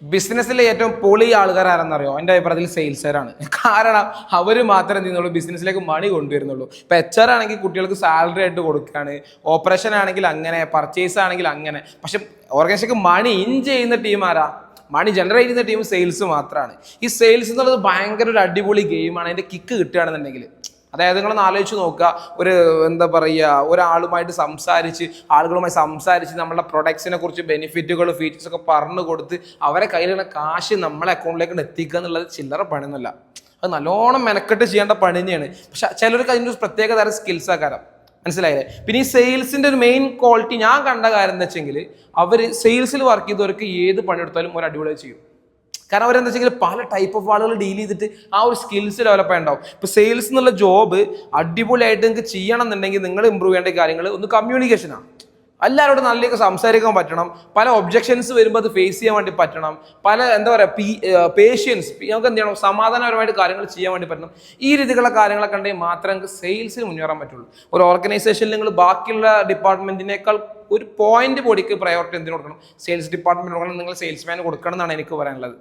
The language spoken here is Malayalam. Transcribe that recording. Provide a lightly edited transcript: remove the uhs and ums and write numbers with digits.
ബിസിനസ്സിലെ ഏറ്റവും പൊളി ആൾക്കാർ ആരെന്നറിയോ? എൻ്റെ അഭിപ്രായത്തിൽ സെയിൽസുകാരാണ്. കാരണം അവർ മാത്രമേ എന്ത് ചെയ്യുന്നുള്ളൂ, ബിസിനസ്സിലേക്ക് മണി കൊണ്ടുവരുന്നുള്ളൂ. ഇപ്പം HR ആണെങ്കിൽ കുട്ടികൾക്ക് സാലറി ആയിട്ട് കൊടുക്കുകയാണ്, ഓപ്പറേഷൻ ആണെങ്കിൽ അങ്ങനെ, പർച്ചേസ് ആണെങ്കിൽ അങ്ങനെ. പക്ഷെ ഓർഗനൈസേഷക്ക് മണി ഇൻ ചെയ്യുന്ന ടീം ആരാ? മണി ജനറേറ്റ് ചെയ്യുന്ന ടീം സെയിൽസ് മാത്രമാണ്. ഈ സെയിൽസ് എന്നുള്ളത് ഭയങ്കര ഒരു അടിപൊളി ഗെയിമാണ്. അതിൻ്റെ കിക്ക് കിട്ടുകയാണെന്നുണ്ടെങ്കിൽ, അതായത് നിങ്ങളൊന്ന് ആലോചിച്ച് നോക്കുക, ഒരു എന്താ പറയുക, ഒരാളുമായിട്ട് ആളുകളുമായി സംസാരിച്ച് നമ്മളുടെ പ്രൊഡക്ട്സിനെ കുറിച്ച് ബെനിഫിറ്റുകൾ ഫീച്ചേഴ്സ് ഒക്കെ പറഞ്ഞു കൊടുത്ത് അവരെ കയ്യിലുള്ള കാശ് നമ്മളെ അക്കൗണ്ടിലേക്ക് എത്തിക്കുക എന്നുള്ളത് ചില്ലറ പണിയൊന്നുമല്ല. അത് നല്ലോണം മെനക്കെട്ട് ചെയ്യേണ്ട പണി തന്നെയാണ്. പക്ഷെ ചിലർക്ക് അതിൻ്റെ ഒരു പ്രത്യേക തരം സ്കിൽസ് ആക്കാരം. മനസ്സിലായില്ലേ? പിന്നെ ഈ സെയിൽസിന്റെ ഒരു മെയിൻ ക്വാളിറ്റി ഞാൻ കണ്ട കാര്യം എന്താ വെച്ചെങ്കിൽ, അവർ സെയിൽസിൽ വർക്ക് ചെയ്തവർക്ക് ഏത് പണിയെടുത്താലും ഒരു അടിപൊളി ചെയ്യും. കാരണം അവരെന്താ വെച്ചെങ്കിൽ പല ടൈപ്പ് ഓഫ് ആളുകൾ ഡീൽ ചെയ്തിട്ട് ആ ഒരു സ്കിൽസ് ഡെവലപ്പ് ഉണ്ടാവും. ഇപ്പൊ സെയിൽസ് എന്നുള്ള ജോബ് അടിപൊളിയായിട്ട് നിങ്ങൾക്ക് ചെയ്യണം എന്നുണ്ടെങ്കിൽ നിങ്ങൾ ഇമ്പ്രൂവ് ചെയ്യേണ്ട കാര്യങ്ങൾ ഒന്ന് കമ്മ്യൂണിക്കേഷനാണ്. എല്ലാവരോടും നല്ലൊക്കെ സംസാരിക്കാൻ പറ്റണം. പല ഒബ്ജെക്ഷൻസ് വരുമ്പോൾ അത് ഫേസ് ചെയ്യാൻ വേണ്ടി പറ്റണം. പല എന്താ പറയുക, പേഷ്യൻസ്, നമുക്ക് എന്ത് ചെയ്യണം, സമാധാനപരമായിട്ട് കാര്യങ്ങൾ ചെയ്യാൻ വേണ്ടി പറ്റണം. ഈ രീതിക്കുള്ള കാര്യങ്ങളൊക്കെ ഉണ്ടെങ്കിൽ മാത്രമേ നമുക്ക് സെയിൽസിൽ മുന്നേറാൻ പറ്റുള്ളൂ. ഒരു ഓർഗനൈസേഷനിൽ നിങ്ങൾ ബാക്കിയുള്ള ഡിപ്പാർട്ട്മെന്റിനേക്കാൾ ഒരു പോയിന്റ് ബോഡിക്ക് പ്രയോറിറ്റി എന്തിനു കൊടുക്കണം? സെയിൽസ് ഡിപ്പാർട്ട്മെന്റ് കൊടുക്കണം. നിങ്ങൾ സെയിൽസ്മാൻ കൊടുക്കണം എന്നാണ് എനിക്ക് പറയാനുള്ളത്.